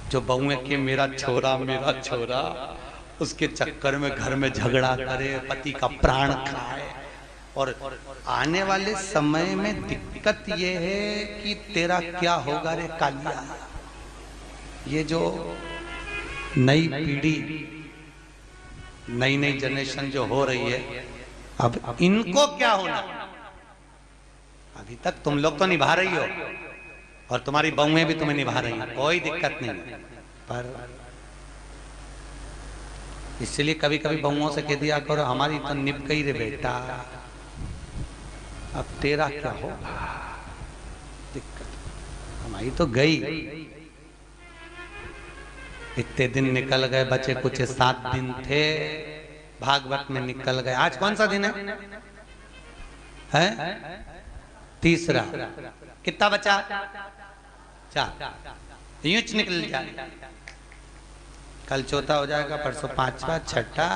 जो बहुएं के मेरा छोरा उसके चक्कर में घर में झगड़ा करे, पति का प्राण खाए। और आने वाले समय में दिक्कत ये है कि तेरा क्या होगा रे कालिया। ये जो नई पीढ़ी, नई जनरेशन जो हो रही है, अब इनको क्या होना। अभी तक तुम लोग तो निभा रही हो और तुम्हारी बहुएं भी तुम्हें निभा रही हैं, कोई दिक्कत नहीं। पर इसलिए कभी कभी बहुओं से कह दिया करो हमारी तो निभ गई रे बेटा, अब तेरा क्या होगा। दिक्कत हमारी तो गई। इतने दिन निकल गए, बचे कुछ 7 दिन थे, भागवत में निकल गए। आज कौन सा दिन है? तीसरा। कितना बचा? 4। यूं निकल जाए। कल चौथा हो जाएगा, परसों 5वां, 6ठा।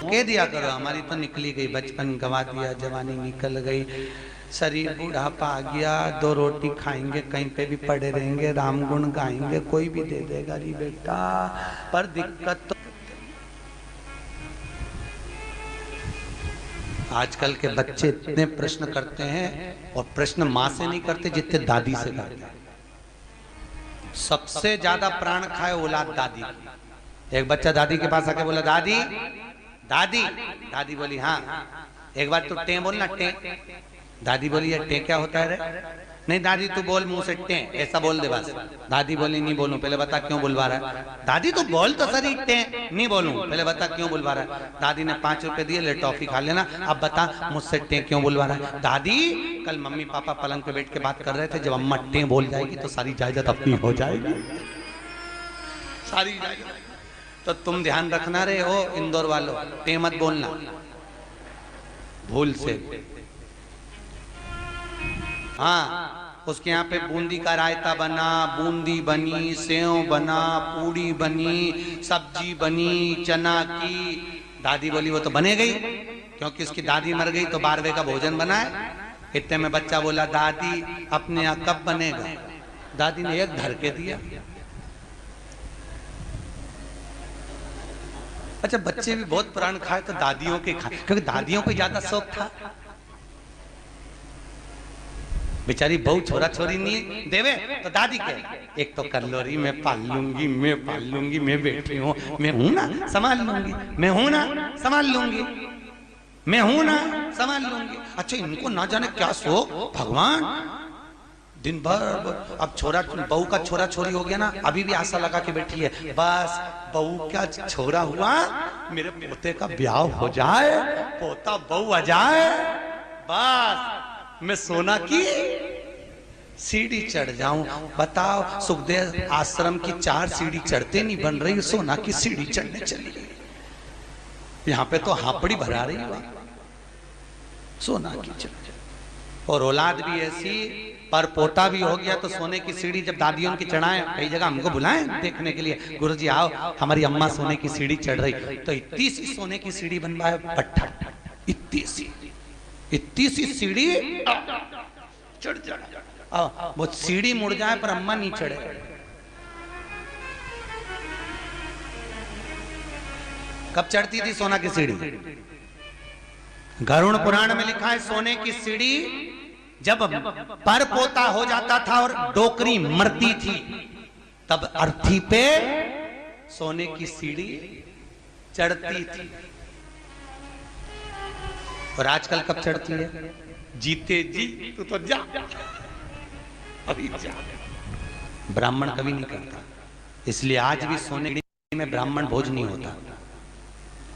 कह दिया करो हमारी तो निकली गई, बचपन गंवा दिया, जवानी निकल गई, शरीर बुढ़ापा आ गया, 2 रोटी खाएंगे, कहीं पे भी पड़े रहेंगे, राम गुण गाएंगे, कोई भी दे देगा री बेटा। पर दिक्कत तो आजकल के बच्चे इतने प्रश्न करते हैं, और प्रश्न माँ से नहीं करते जितने दादी से करते हैं। सबसे ज्यादा प्राण खाए औलाद दादी की। एक बच्चा दादी के पास आके बोला दादी दादी, दादी बोली हाँ। एक बार तू टे बोलना, टे। दादी बोली टे क्या होता है रे? नहीं दादी तू बोल मुंह से, टे ऐसा बोल दे बस। दादी बोली नहीं बोलूं, पहले बता क्यों बुलवा रहा है। दादी तू बोल तो सही, टे नहीं बोलूं, पहले बता क्यों बुलवा रहा है। दादी ने 5 रुपए दिए, ले टॉफी खा लेना, अब बता मुझसे टे क्यों बुलवा रहा है। दादी कल मम्मी पापा पलंग पे बैठ के बात कर रहे थे, जब अम्मा टे बोल जाएगी तो सारी जायदाद अपनी हो जाएगी, सारी जायदाद। तो तुम ध्यान रखना रे हो इंदौर वालों, टे मत बोलना भूल से। हाँ, उसके यहाँ पे बूंदी का रायता बना, बूंदी बनी, सेव बना, पूड़ी बनी, सब्जी बनी चना की। दादी बोली वो तो बने गई, क्योंकि उसकी दादी मर गई तो 12वें का भोजन बनाए। इतने में बच्चा बोला दादी अपने यहाँ कब बनेगा। दादी ने एक धर के दिया। अच्छा बच्चे भी बहुत प्राण खाए तो दादियों के खाए, क्योंकि दादियों को ज्यादा शौक था। बेचारी बहू छोरा छोरी नहीं देवे तो दादी के एक तो कर लो री, मैं पाल लूंगी, मैं पाल लूंगी, मैं बेटी हूँ, मैं हूं ना संभाल लूंगी, मैं हूं ना संभाल लूंगी, मैं हूं ना संभाल लूंगी। अच्छा इनको ना जाने क्या शौक भगवान। दिन भर अब छोरा बहू का छोरा छोरी हो गया ना, अभी भी आशा लगा के बैठी है, बस बहू का छोरा हुआ, मेरे पोते का ब्याह हो जाए, पोता बहू आ जाए, बस मैं सोना की सीढ़ी चढ़ जाऊं। बताओ सुखदेव आश्रम की 4 सीढ़ी चढ़ते नहीं बन रही, सोना की सीढ़ी चढ़ने चली गई। यहाँ पे तो हापड़ी भरा रही है सोना की चढ़। और औलाद भी ऐसी, पर पोता भी हो गया तो सोने की सीढ़ी जब दादियों की चढ़ाएं, कई जगह हमको बुलाएं देखने के लिए, गुरुजी आओ हमारी अम्मा सोने की सीढ़ी चढ़ रही, तो इतनी सी सोने की सीढ़ी बनवाए पट्टा, इतनी सी सीढ़ी चढ़ जाए। वो सीढ़ी मुड़ जाए पर अम्मा नहीं चढ़े। कब चढ़ती थी सोना की सीढ़ी? गरुड़ पुराण में लिखा है सोने की सीढ़ी जब पर पोता हो जाता था और डोकरी मरती थी, तब अर्थी पे सोने की सीढ़ी चढ़ती थी। और आजकल कब चढ़ती है? जीते जी तू तो जा, अभी जा। ब्राह्मण कभी नहीं करता, इसलिए आज भी सोने में ब्राह्मण भोज नहीं होता।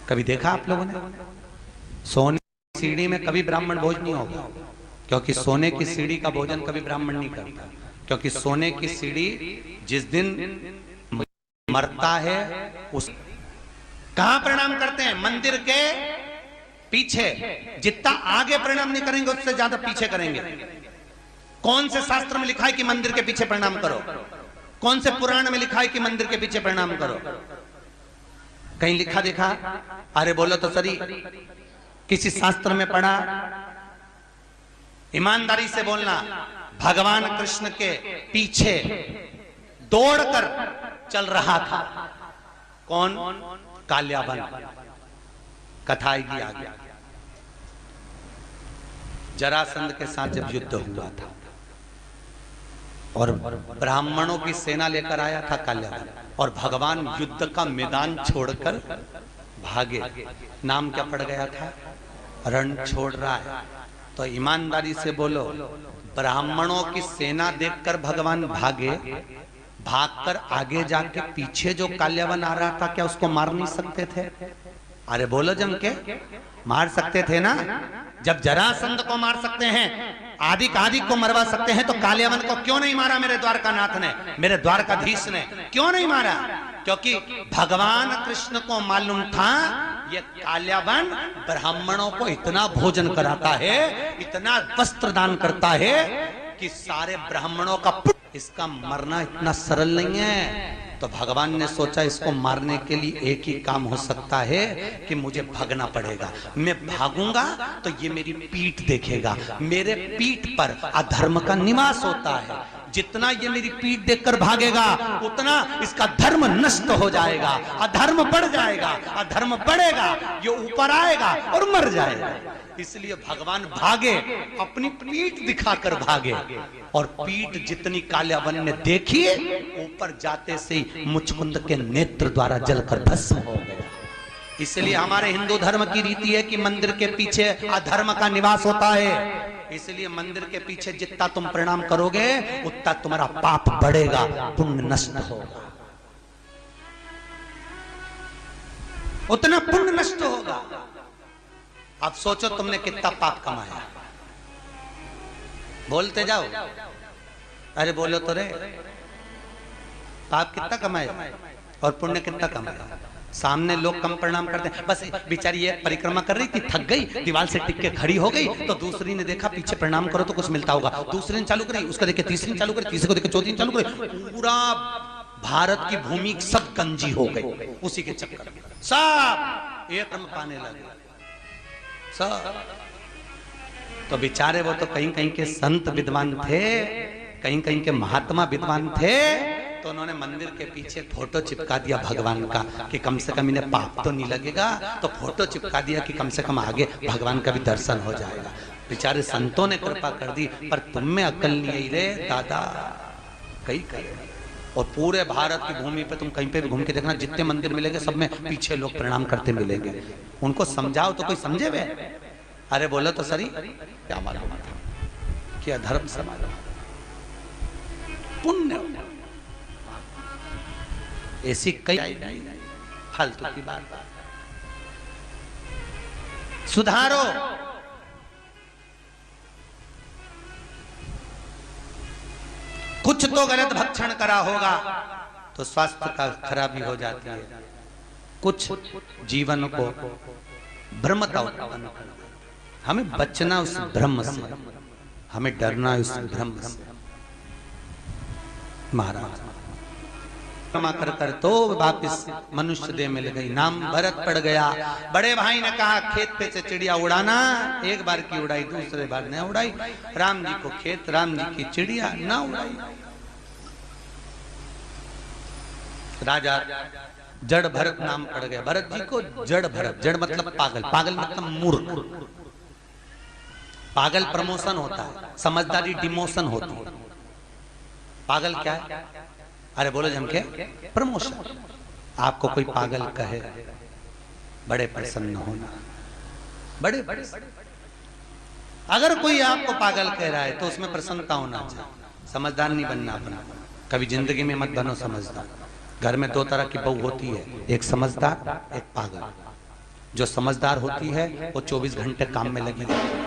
कभी देखा आप लोगों ने? सोने की सीढ़ी में कभी ब्राह्मण भोज नहीं होगा, क्योंकि सोने की सीढ़ी का भोजन कभी ब्राह्मण नहीं करता। क्योंकि सोने की सीढ़ी जिस दिन मरता है उस कहां प्रणाम करते हैं? मंदिर के पीछे। जितना आगे प्रणाम नहीं करेंगे उससे ज्यादा पीछे करेंगे। कौन से शास्त्र में लिखा है कि मंदिर के पीछे प्रणाम करो? कौन से पुराण में लिखा है कि मंदिर के पीछे प्रणाम करो? कहीं लिखा देखा? अरे बोलो तो सही, किसी शास्त्र में पढ़ा? ईमानदारी से बोलना। भगवान कृष्ण के पीछे दौड़कर चल रहा था कौन? काल्यावन। कथा आएगी आगे। जरासंध के साथ जब युद्ध हुआ था और ब्राह्मणों की सेना लेकर आया था काल्यावन, और भगवान युद्ध का मैदान छोड़कर भागे। नाम क्या पड़ गया था? रण छोड़ रहा है। तो ईमानदारी से बोलो, ब्राह्मणों की सेना देखकर भगवान भागे, भागकर आगे जाके पीछे जो काल्यावन आ रहा था क्या उसको मार नहीं सकते थे? अरे बोलो जम के, मार सकते थे ना। जब जरासंध को मार सकते हैं, आदि कादि को मरवा सकते हैं, तो काल्यावन को क्यों नहीं मारा मेरे द्वारकानाथ ने, मेरे द्वारकाधीश ने क्यों नहीं मारा? क्योंकि भगवान कृष्ण को मालूम था ये काल्यावन ब्राह्मणों को इतना भोजन कराता है, इतना वस्त्र दान करता है कि सारे ब्राह्मणों का इसका मरना इतना सरल नहीं है। तो भगवान ने सोचा इसको मारने के लिए एक ही काम हो सकता है कि मुझे भागना पड़ेगा। मैं भागूंगा तो ये मेरी पीठ देखेगा, मेरे पीठ पर अधर्म का निवास होता है। जितना ये मेरी पीठ देखकर भागेगा उतना इसका धर्म नष्ट हो जाएगा, अधर्म बढ़ जाएगा, अधर्म बढ़ेगा, ये ऊपर आएगा और मर जाएगा। इसलिए भगवान भागे, अपनी पीठ दिखाकर भागे, और पीठ जितनी काल्यावन ने देखी, ऊपर जाते से मुचकुंद के नेत्र द्वारा जलकर भस्म हो गया। इसलिए हमारे हिंदू धर्म की रीति है कि मंदिर के पीछे अधर्म का निवास होता है। इसलिए मंदिर के पीछे जितना तुम प्रणाम करोगे उतना तुम्हारा पाप बढ़ेगा, पुण्य नष्ट होगा, उतना पुण्य नष्ट होगा। अब सोचो तुमने कितना पाप कमाया, बोलते जाओ। अरे बोलो तो रे, पाप कितना कमाया और पुण्य कितना कमाया? सामने लोग कम प्रणाम करते हैं, बस बेचारी ये परिक्रमा कर रही थी, थक गई, दीवार से टिक के खड़ी हो गई, तो दूसरी ने देखा पीछे प्रणाम करो तो कुछ मिलता होगा, दूसरी ने चालू करी, उसका देखे तीसरी ने चालू करी, तीसरे को देखे चौथी ने चालू करी, पूरा भारत की भूमि सब गंजी हो गई उसी के चक्कर में। सब एक रम पाने लगे सब। तो बेचारे वो तो कहीं कहीं के संत विद्वान थे, कहीं कहीं के महात्मा विद्वान थे, तो उन्होंने मंदिर के पीछे फोटो चिपका दिया भगवान का कि कम से कम इन्हें पाप तो नहीं लगेगा, तो फोटो चिपका दिया कि कम से कम आगे भगवान का भी दर्शन हो जाएगा। बेचारे संतों ने कृपा कर दी, पर तुम में अक्ल नहीं आई रे दादा, कहीं करे। और पूरे भारत की भूमि पे तुम कहीं पे भी घूम के देखना, जितने मंदिर मिलेंगे सब में पीछे लोग प्रणाम करते मिलेंगे। उनको समझाओ तो कोई समझे वे? अरे बोलो तो सरी, क्या मालूम था कि अधर्म समाज पुण्य, ऐसी कई फालतू की बात। सुधारो, कुछ तो गलत भक्षण करा होगा तो स्वास्थ्य का खराबी हो जाती है, कुछ जीवन को भ्रमता उत्पन्न करना। हमें बचना उस भ्रम से, हमें डरना उस भ्रम से। महाराज क्षमा कर कर तो वापिस मनुष्य देह मिल गई, नाम भरत पड़ गया। बड़े भाई ने कहा खेत पे से चिड़िया उड़ाना, एक बार की उड़ाई, दूसरे बार न उड़ाई। राम जी को खेत, राम जी की चिड़िया ना उड़ाई। राजा जड़ भरत नाम पड़ गया, भरत जी को जड़ भरत। जड़ मतलब पागल, पागल मतलब मूर्ख। पागल प्रमोशन होता है, समझदारी डिमोशन होती है। पागल क्या है? अरे बोलो जम के, प्रमोशन। आपको कोई पागल कहे, बड़े प्रसन्न होना, बड़े बड़े। अगर कोई आपको पागल कह रहा है तो उसमें प्रसन्नता होना चाहिए। समझदार नहीं बनना अपना, कभी जिंदगी में मत बनो समझदार। घर में दो तरह की बहू होती है, एक समझदार, एक पागल। जो समझदार होती है वो 24 घंटे काम में लगी रहती है,